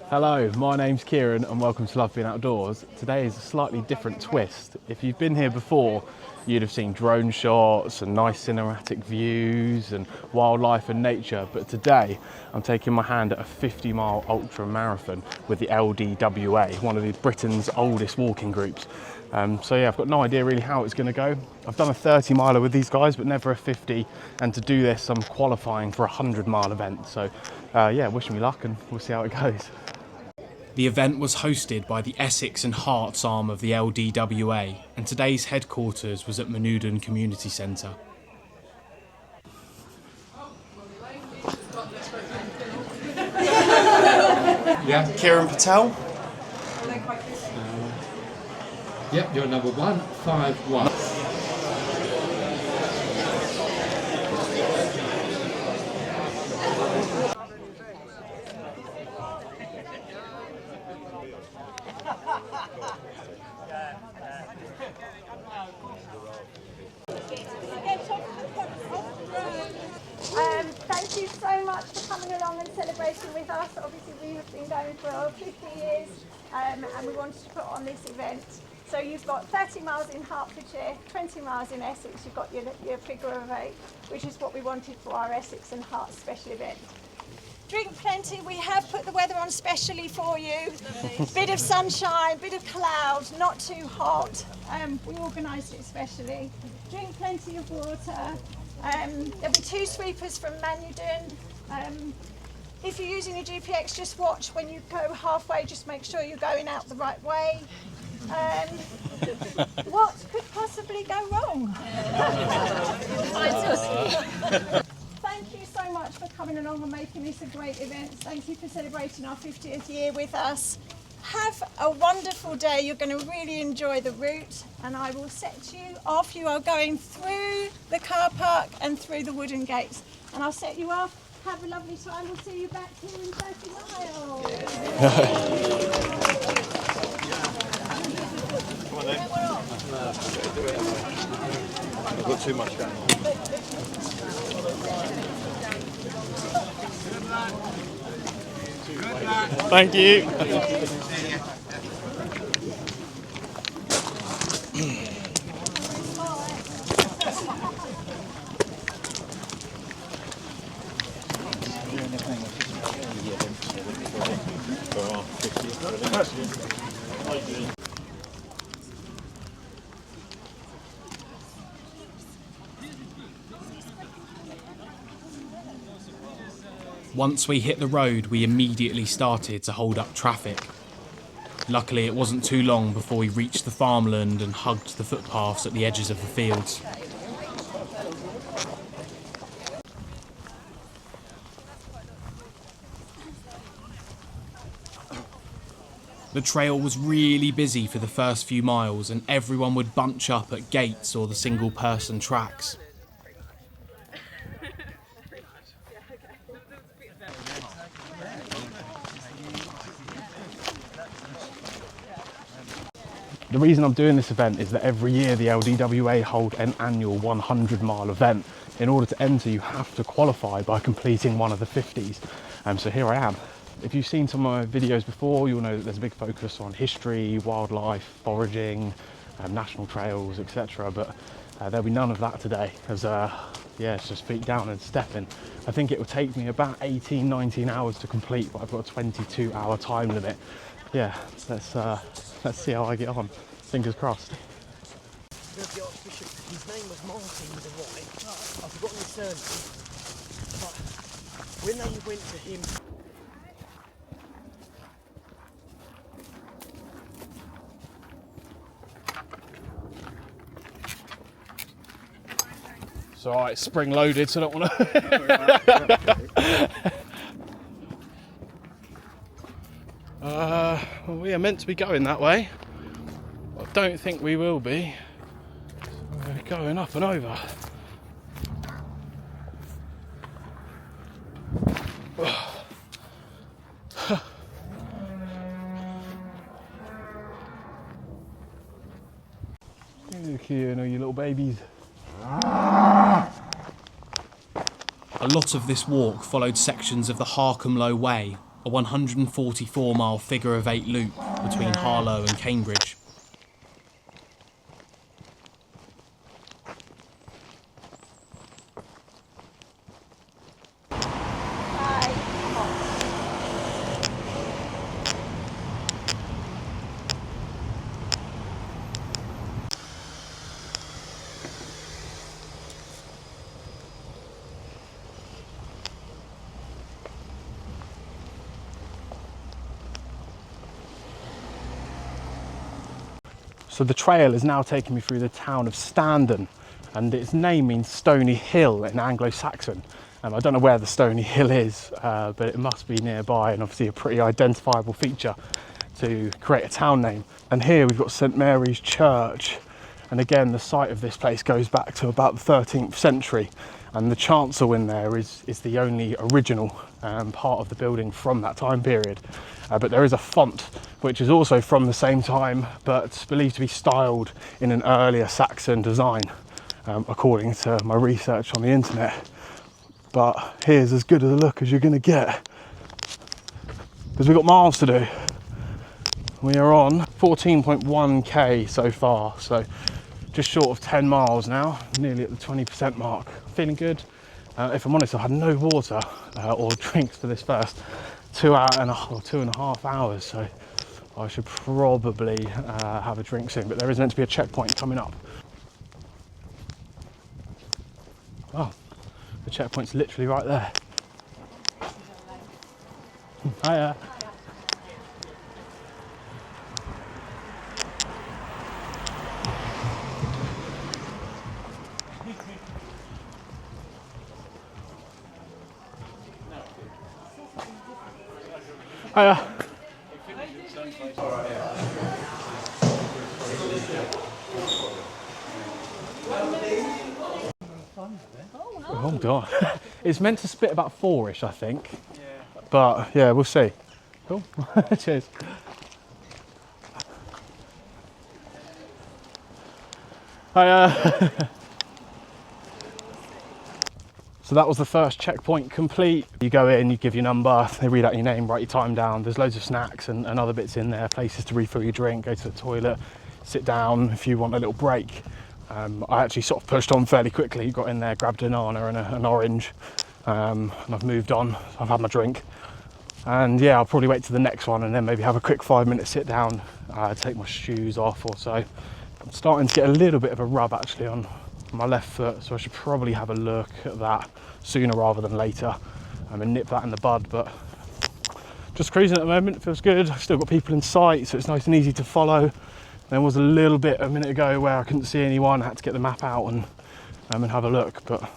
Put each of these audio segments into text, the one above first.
Hello, my name's Kieran and welcome to Love Being Outdoors. Today is a slightly different twist. If you've been here before, you'd have seen drone shots and nice cinematic views and wildlife and nature, but today I'm taking my hand at a 50-mile ultra marathon with the LDWA, one of Britain's oldest walking groups. So yeah, I've got no idea really how it's going to go. I've done a 30-miler with these guys, but never a 50, and to do this I'm qualifying for a 100-mile event. So yeah, wish me luck and we'll see how it goes. The event was hosted by the Essex and Herts arm of the LDWA, and today's headquarters was at Manoodan Community Centre. Yeah, Kieran Patel. Yep, you're number 151. Thank you so much for coming along and celebrating with us. Obviously we have been going for 50 years and we wanted to put on this event. So you've got 30 miles in Hertfordshire, 20 miles in Essex, you've got your figure of 8, which is what we wanted for our Essex and Herts special event. Drink plenty, we have put the weather on specially for you. Bit of sunshine, bit of cloud, not too hot. We organised it specially. Drink plenty of water. There'll be 2 sweepers from Manoodan. If you're using your GPX, just watch when you go halfway, just make sure you're going out the right way. What could possibly go wrong? Thank you so much for coming along and making this a great event. Thank you for celebrating our 50th year with us. Have a wonderful day. You're going to really enjoy the route, and I will set you off. You are going through the car park and through the wooden gates, and I'll set you off. Have a lovely time. We'll see you back here in 30 miles. Come on then. I've got too much going on. Thank you. Once we hit the road, we immediately started to hold up traffic. Luckily, it wasn't too long before we reached the farmland and hugged the footpaths at the edges of the fields. The trail was really busy for the first few miles, and everyone would bunch up at gates or the single-person tracks. The reason I'm doing this event is that every year the LDWA hold an annual 100-mile event. In order to enter, you have to qualify by completing one of the 50s. So here I am. If you've seen some of my videos before, you'll know that there's a big focus on history, wildlife, foraging, national trails, etc. But there'll be none of that today, as yeah, it's just feet down and stepping. I think it will take me about 18, 19 hours to complete, but I've got a 22-hour time limit. Yeah, let's see how I get on. Fingers crossed. The Archbishop, his name was Martin with a Y. I've forgotten his surname. But when they went to him. It's alright, it's spring loaded, so I don't want to. Well, we are meant to be going that way. I don't think we will be. We're going up and over. Look here, you little babies. A lot of this walk followed sections of the Harcombe Way, a 144-mile figure-of-8 loop between Harlow and Cambridge. So the trail is now taking me through the town of Standen, and its name means Stony Hill in Anglo-Saxon. I don't know where the Stony Hill is, but it must be nearby, and obviously a pretty identifiable feature to create a town name. And here we've got St Mary's Church, and again the site of this place goes back to about the 13th century, and the chancel in there is the only original part of the building from that time period. But there is a font which is also from the same time, but believed to be styled in an earlier Saxon design, according to my research on the internet. But here's as good a look as you're going to get, because we've got miles to do. We are on 14.1k so far, so just short of 10 miles now, nearly at the 20% mark. Feeling good. If I'm honest, I had no water or drinks for this first 2.5 hours, so I should probably have a drink soon, but there is meant to be a checkpoint coming up. Oh, the checkpoint's literally right there. Hiya. Hiya. Oh god. It's meant to spit about 4-ish, I think. Yeah. But yeah, we'll see. Cool. Cheers. Hiya. So that was the first checkpoint complete. You go in, you give your number, they read out your name, write your time down. There's loads of snacks and other bits in there, places to refill your drink, go to the toilet, sit down if you want a little break. I actually sort of pushed on fairly quickly, got in there, grabbed a banana and an orange, and I've moved on. I've had my drink. And yeah, I'll probably wait to the next one and then maybe have a quick 5-minute sit down, take my shoes off or so. I'm starting to get a little bit of a rub actually on my left foot, so I should probably have a look at that sooner rather than later and nip that in the bud. But just cruising at the moment, it feels good. I've still got people in sight, so it's nice and easy to follow. There was a little bit a minute ago where I couldn't see anyone. I had to get the map out and have a look, but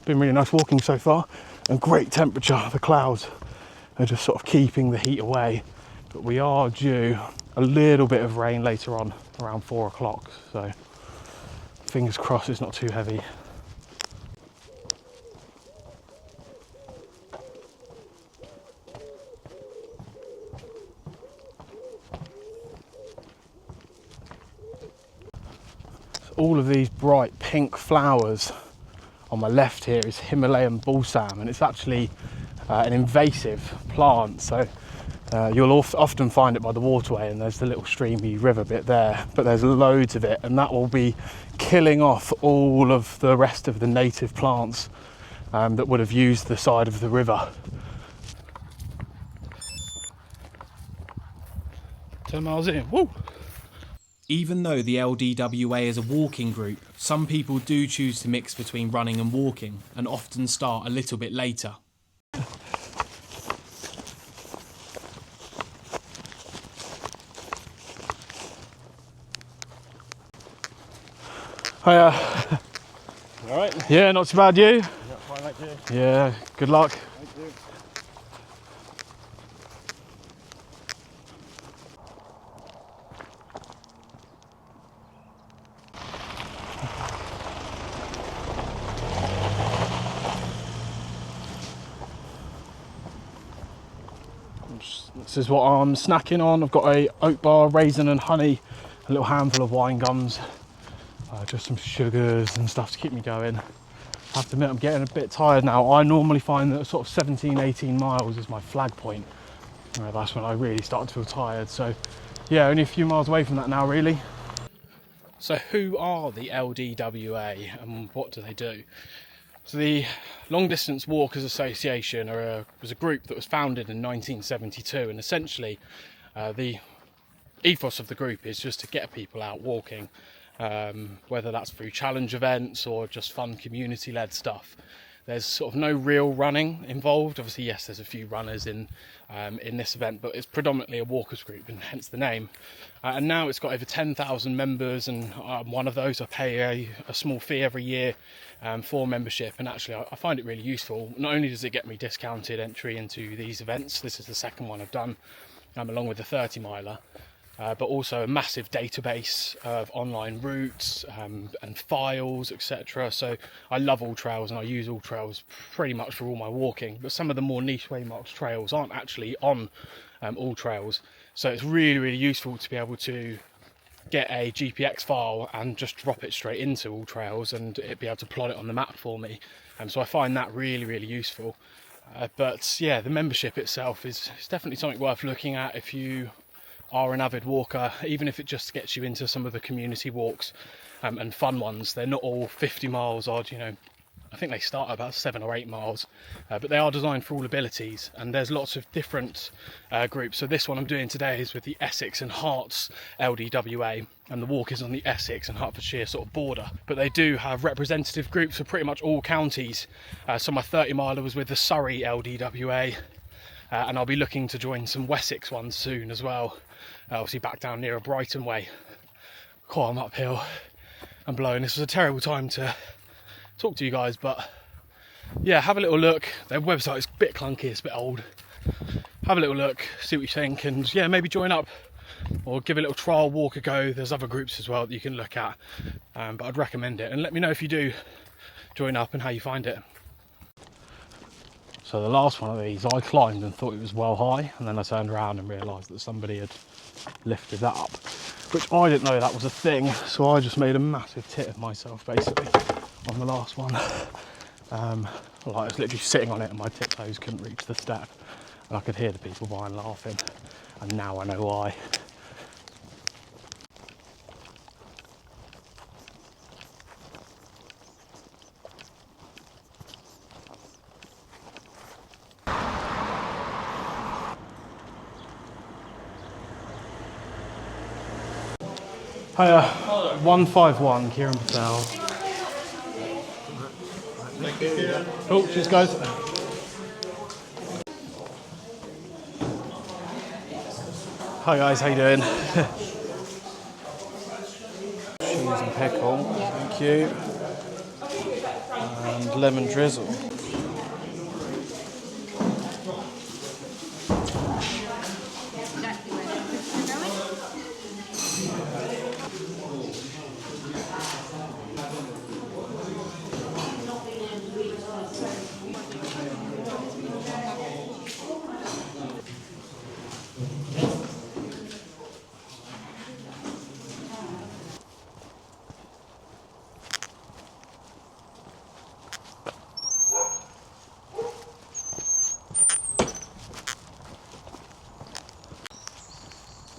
been really nice walking so far, and great temperature. The clouds are just sort of keeping the heat away, but we are due a little bit of rain later on around 4 o'clock, so fingers crossed it's not too heavy. So all of these bright pink flowers on my left here is Himalayan balsam, and it's actually an invasive plant, so you'll often find it by the waterway, and there's the little streamy river bit there, but there's loads of it, and that will be killing off all of the rest of the native plants that would have used the side of the river. 10 miles in, woo! Even though the LDWA is a walking group, some people do choose to mix between running and walking, and often start a little bit later. Hiya. All right? Yeah, not too bad, you? Yeah, fine, thank you. Yeah, good luck. Thank you. This is what I'm snacking on. I've got a oat bar, raisin and honey, a little handful of wine gums, just some sugars and stuff to keep me going. I have to admit I'm getting a bit tired now. I normally find that sort of 17, 18 miles is my flag point. that's when I really started to feel tired. So yeah, only a few miles away from that now, really. So who are the LDWA and what do they do? So the Long Distance Walkers Association was a group that was founded in 1972, and essentially the ethos of the group is just to get people out walking, whether that's through challenge events or just fun community-led stuff. There's sort of no real running involved. Obviously, yes, there's a few runners in this event, but it's predominantly a walkers group, and hence the name. And now it's got over 10,000 members, and I'm one of those. I pay a small fee every year for membership, and actually I find it really useful. Not only does it get me discounted entry into these events, this is the second one I've done, along with the 30 miler, but also a massive database of online routes and files, etc. So I love All Trails, and I use All Trails pretty much for all my walking, but some of the more niche waymarked trails aren't actually on All Trails, so it's really, really useful to be able to get a GPX file and just drop it straight into All Trails and it be able to plot it on the map for me. So I find that really, really useful. But yeah, the membership itself is definitely something worth looking at if you are an avid walker, even if it just gets you into some of the community walks and fun ones. They're not all 50 miles odd, you know. I think they start at about 7 or 8 miles, but they are designed for all abilities, and there's lots of different groups. So this one I'm doing today is with the Essex and Herts LDWA, and the walk is on the Essex and Hertfordshire sort of border. But they do have representative groups for pretty much all counties. So my 30 miler was with the Surrey LDWA, and I'll be looking to join some Wessex ones soon as well. Obviously back down near Brighton way. I'm uphill and blowing. This was a terrible time to talk to you guys, but yeah, have a little look. Their website is a bit clunky, it's a bit old. Have a little look, see what you think, and yeah, maybe join up or give a little trial walk a go. There's other groups as well that you can look at, but I'd recommend it, and let me know if you do join up and how you find it. So the last one of these I climbed and thought it was well high, and then I turned around and realised that somebody had lifted that up, which I didn't know that was a thing, so I just made a massive tit of myself basically on the last one. I was literally sitting on it and my tiptoes couldn't reach the step, and I could hear the people behind laughing, and now I know why. Hiya, 151 Kieran Patel. Cool, cheers guys. Hi guys, how you doing? Cheese and pickle, thank you. And lemon drizzle.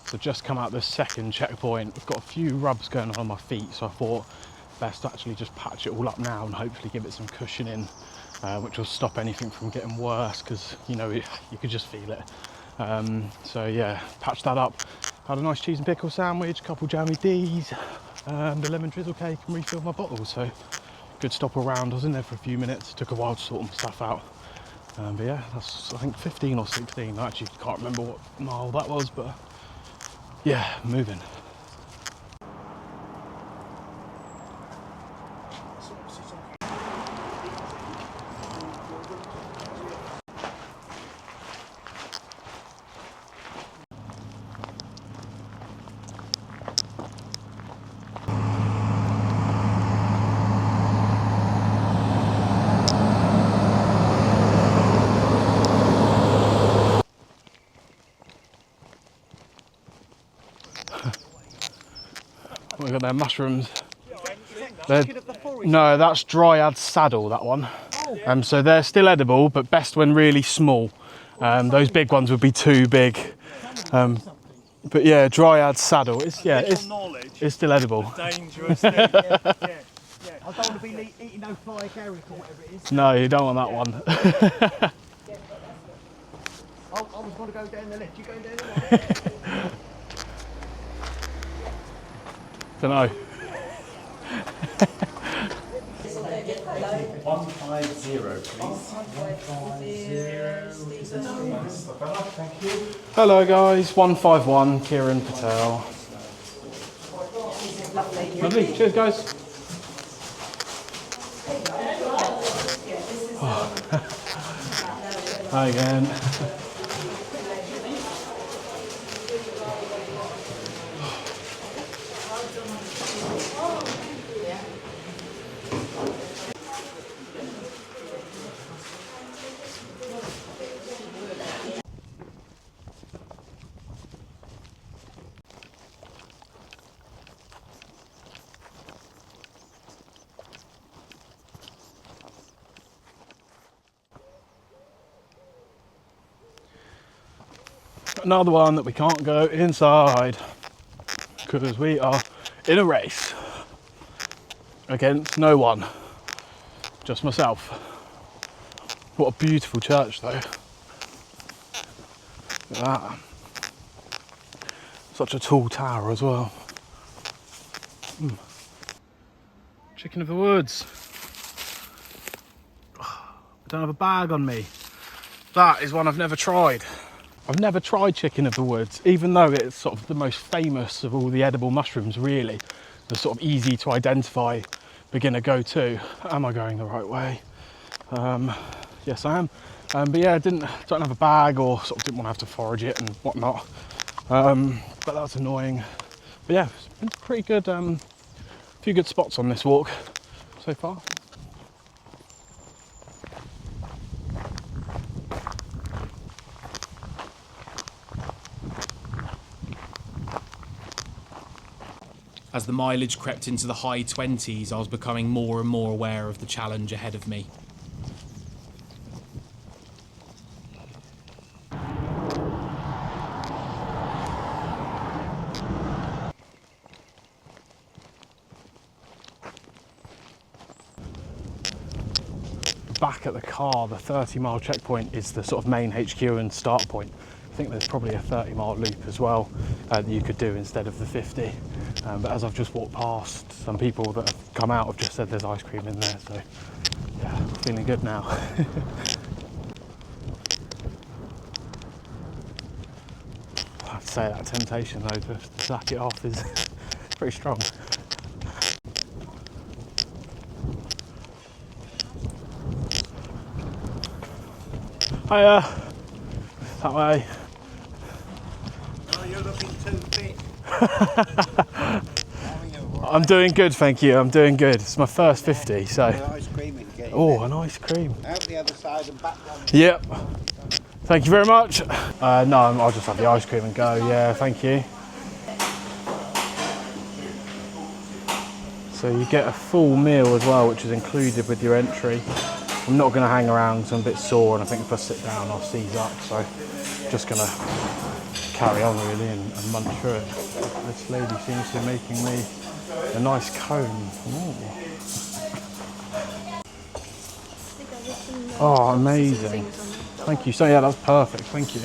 So just come out this second checkpoint. I've got a few rubs going on my feet, so I thought best to actually just patch it all up now and hopefully give it some cushioning, which will stop anything from getting worse, because you know you could just feel it. So yeah, patched that up. Had a nice cheese and pickle sandwich, a couple jammy D's, and a lemon drizzle cake, and refilled my bottle. So good stop all round. I was in there for a few minutes. Took a while to sort my stuff out. But yeah, that's I think 15 or 16. I actually can't remember what mile that was, but yeah, moving. We've got their mushrooms. No, that's dryad saddle, that one. So they're still edible, but best when really small. Those big ones would be too big. But yeah, Dryad saddle. It's it's still edible. Dangerous. Yeah. I don't want to be eating no fly carrot or whatever it is. No, you don't want that one. I was going to go down the left. You going down the right? Don't know. 150, please. 150. Thank you. Hello guys, 151, Kieran Patel. Lovely, cheers guys. Hi again. Another one that we can't go inside because we are in a race against no one, just myself. What a beautiful church though. Look at that. Such a tall tower as well. Chicken of the woods. I don't have a bag on me. That is one I've never tried. I've never tried chicken of the woods, even though it's sort of the most famous of all the edible mushrooms, really. The sort of easy to identify beginner go-to. Am I going the right way? Yes, I am. But yeah, don't have a bag, or sort of didn't want to have to forage it and whatnot. But that's annoying. But yeah, it's been pretty good. A few good spots on this walk so far. As the mileage crept into the high 20s, I was becoming more and more aware of the challenge ahead of me. Back at the car, the 30-mile checkpoint is the sort of main HQ and start point. I think there's probably a 30-mile loop as well that you could do instead of the 50. But as I've just walked past, some people that have come out have just said there's ice cream in there, so yeah, feeling good now. I have to say that temptation though to sack it off is pretty strong. Hiya, that way. Oh, you're looking too fit. I'm doing good, thank you. I'm doing good. It's my first 50, so. Ice cream and get Oh, an ice cream. out the other side and back down. Yep. Thank you very much. No, I'll just have the ice cream and go. Yeah, thank you. So you get a full meal as well, which is included with your entry. I'm not going to hang around because I'm a bit sore, and I think if I sit down I'll seize up, so just going to carry on really and munch through it. This lady seems to be making me a nice cone. Ooh. Oh, amazing. Thank you. So yeah, that's perfect. Thank you.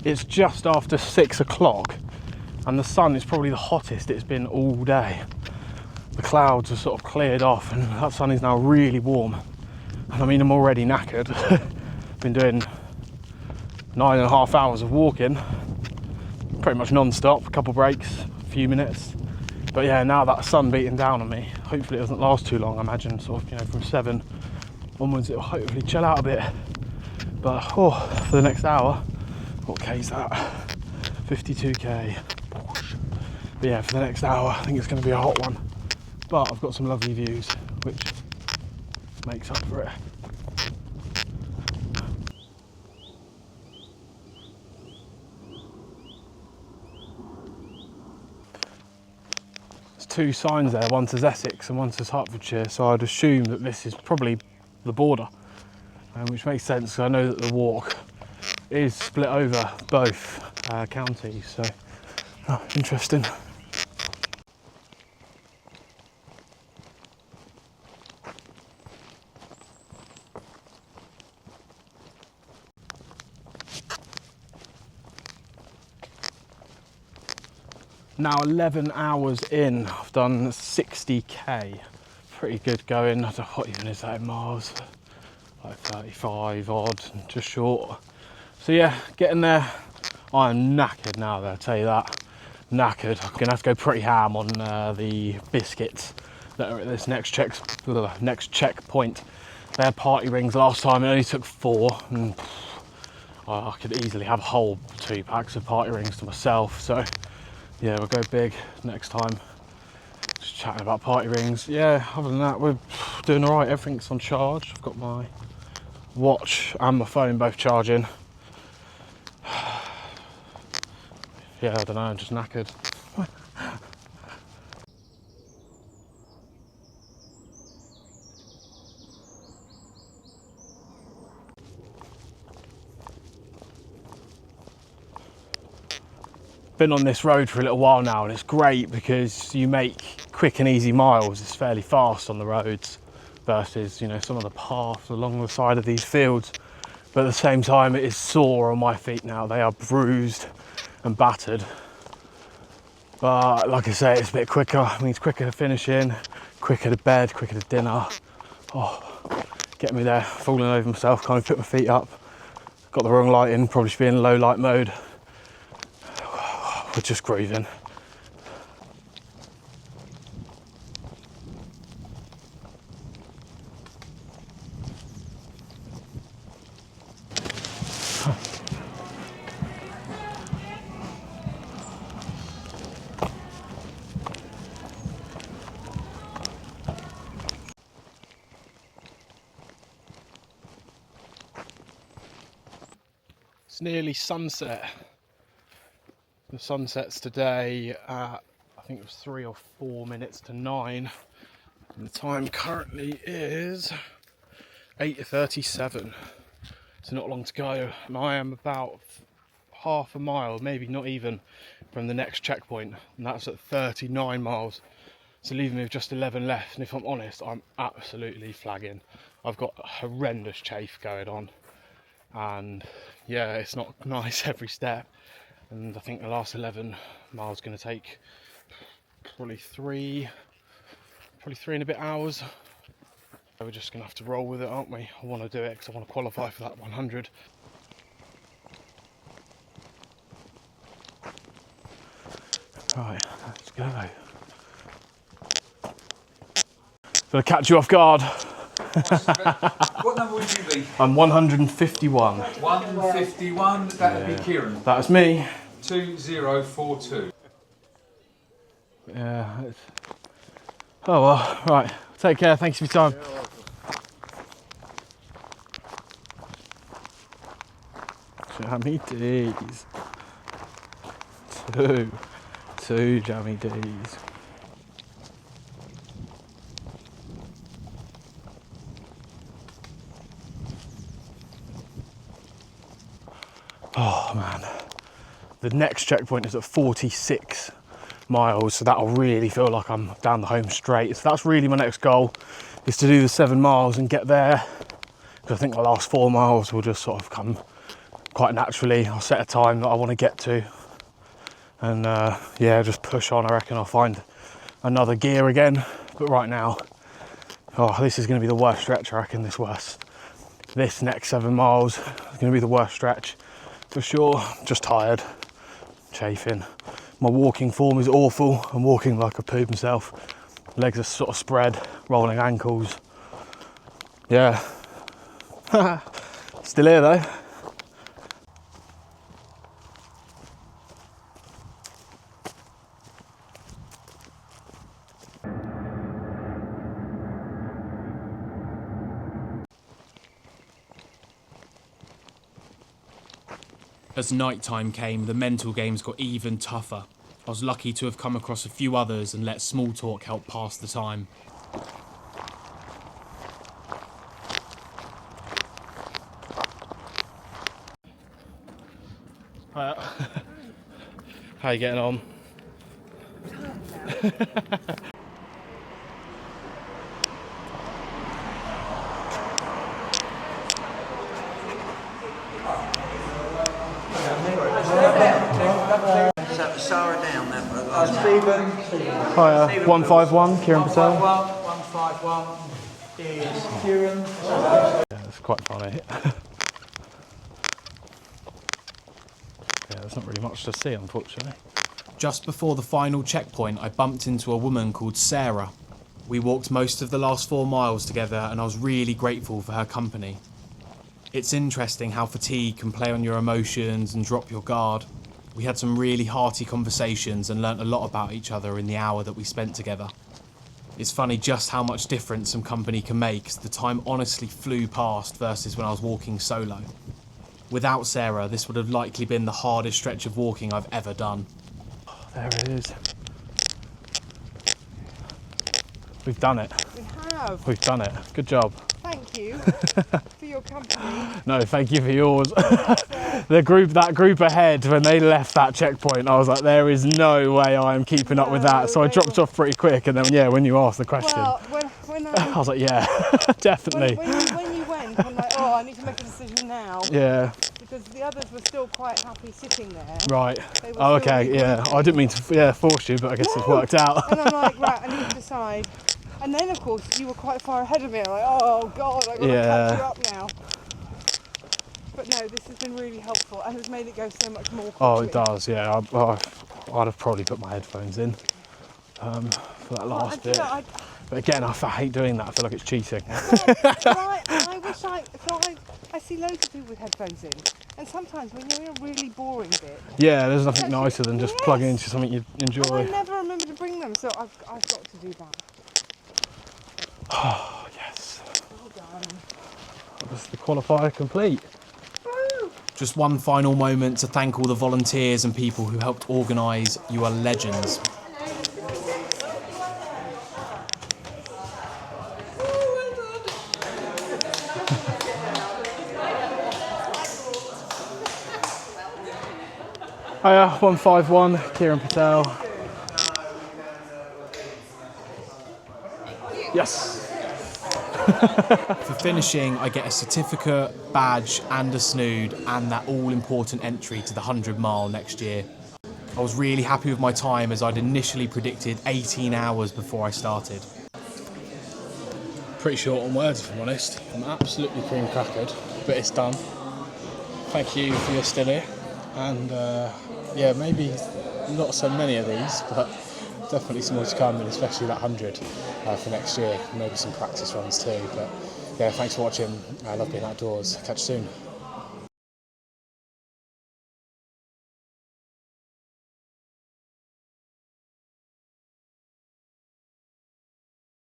It's just after 6 o'clock and the sun is probably the hottest it's been all day. The clouds are sort of cleared off and that sun is now really warm. And I mean, I'm already knackered. Been doing 9.5 hours of walking, pretty much non-stop, a couple breaks, a few minutes. But yeah, now that sun beating down on me, hopefully it doesn't last too long. I imagine sort of, you know, from 7 onwards it'll hopefully chill out a bit. But for the next hour, what K is that? 52k. But yeah, for the next hour, I think it's going to be a hot one. But I've got some lovely views, which makes up for it. two signs there. One says Essex and one says Hertfordshire, so I'd assume that this is probably the border, which makes sense because I know that the walk is split over both counties. So, interesting. Now 11 hours in, I've done 60k. Pretty good going. I don't know what even is that in miles, like 35 odd, just short. So yeah, getting there. I'm knackered now though, I'll tell you that. Knackered. I'm gonna have to go pretty ham on the biscuits that are at this next checkpoint. They had party rings last time, it only took 4, and I could easily have a whole 2 packs of party rings to myself. So yeah, we'll go big next time. Just chatting about party rings. Yeah, other than that, we're doing all right. Everything's on charge. I've got my watch and my phone both charging. Yeah, I don't know, I'm just knackered. Been on this road for a little while now, and it's great because you make quick and easy miles. It's fairly fast on the roads versus, you know, some of the paths along the side of these fields. But at the same time, it is sore on my feet now. They are bruised and battered. But like I say, it's a bit quicker. I mean, it's quicker to finish in, quicker to bed, quicker to dinner. Oh, get me there, falling over myself, can't even put my feet up. Got the wrong lighting, probably should be in low light mode. We're just grooving. It's nearly sunset. The sunset's today at, I think it was 3 or 4 minutes to 9. And the time currently is 8:37. So not long to go. And I am about half a mile, maybe not even, from the next checkpoint. And that's at 39 miles. So leaving me with just 11 left. And if I'm honest, I'm absolutely flagging. I've got horrendous chafe going on. And yeah, it's not nice every step. And I think the last 11 miles going to take probably three and a bit hours. So we're just going to have to roll with it, aren't we? I want to do it because I want to qualify for that 100. Right, let's go. Gonna catch you off guard. What number would you be? I'm 151. 151, that would be Kieran. That's me. 2042. Yeah. Oh well, right. Take care, thanks for your time. Jammy D's. Two Jammy D's. Oh man, the next checkpoint is at 46 miles, so that'll really feel like I'm down the home straight. So that's really my next goal, is to do the 7 miles and get there, because I think the last 4 miles will just sort of come quite naturally. I'll set a time that I want to get to, and yeah, just push on. I reckon I'll find another gear again, but right now, oh, this is going to be the worst stretch. I reckon this next 7 miles is going to be the worst stretch for sure. Just tired, chafing. My walking form is awful. I'm walking like a poob myself. Legs are sort of spread, rolling ankles. Yeah. Still here though. As night time came, the mental games got even tougher. I was lucky to have come across a few others and let small talk help pass the time. How you getting on? Sarah down there. Stephen. Hiya, 151, Kieran Patel. 151 is Kieran. Yeah, it's quite funny. Yeah, there's not really much to see, unfortunately. Just before the final checkpoint, I bumped into a woman called Sarah. We walked most of the last 4 miles together and I was really grateful for her company. It's interesting how fatigue can play on your emotions and drop your guard. We had some really hearty conversations and learnt a lot about each other in the hour that we spent together. It's funny just how much difference some company can make, as the time honestly flew past versus when I was walking solo. Without Sarah, this would have likely been the hardest stretch of walking I've ever done. There it is. We've done it. We have. We've done it. Good job. Thank you for your company. No, thank you for yours. That group ahead, when they left that checkpoint, I was like, there is no way I am keeping up with that. So I dropped off pretty quick, and then yeah, when you asked the question, Well, when I was like, yeah, definitely. when you went, I'm like, oh, I need to make a decision now. Yeah. Because the others were still quite happy sitting there. Right. They were Oh, still okay. really Yeah. I didn't mean to force you, but I guess it's worked out. And I'm like, right, I need to decide. And then, of course, you were quite far ahead of me. I'm like, oh, God, I've got to catch you up now. But no, this has been really helpful and has made it go so much more quickly. Oh, it does, yeah. I'd have probably put my headphones in for that last bit. But again, I hate doing that. I feel like it's cheating. I wish I see loads of people with headphones in. And sometimes when you're in a really boring bit... Yeah, there's nothing nicer than just plugging into something you enjoy. And I never remember to bring them, so I've got to do that. Oh, yes. Well done. That's the qualifier complete. Just one final moment to thank all the volunteers and people who helped organise. You are legends. Hiya, 151, Kieran Patel. Yes. For finishing, I get a certificate, badge and a snood and that all-important entry to the 100 mile next year. I was really happy with my time, as I'd initially predicted 18 hours before I started. Pretty short on words, if I'm honest. I'm absolutely cream crackered, but it's done. Thank you for your still here. And yeah, maybe not so many of these, but definitely some more to come, and especially that 100 for next year. Maybe some practice runs too. But yeah, thanks for watching. I love being outdoors. Catch you soon.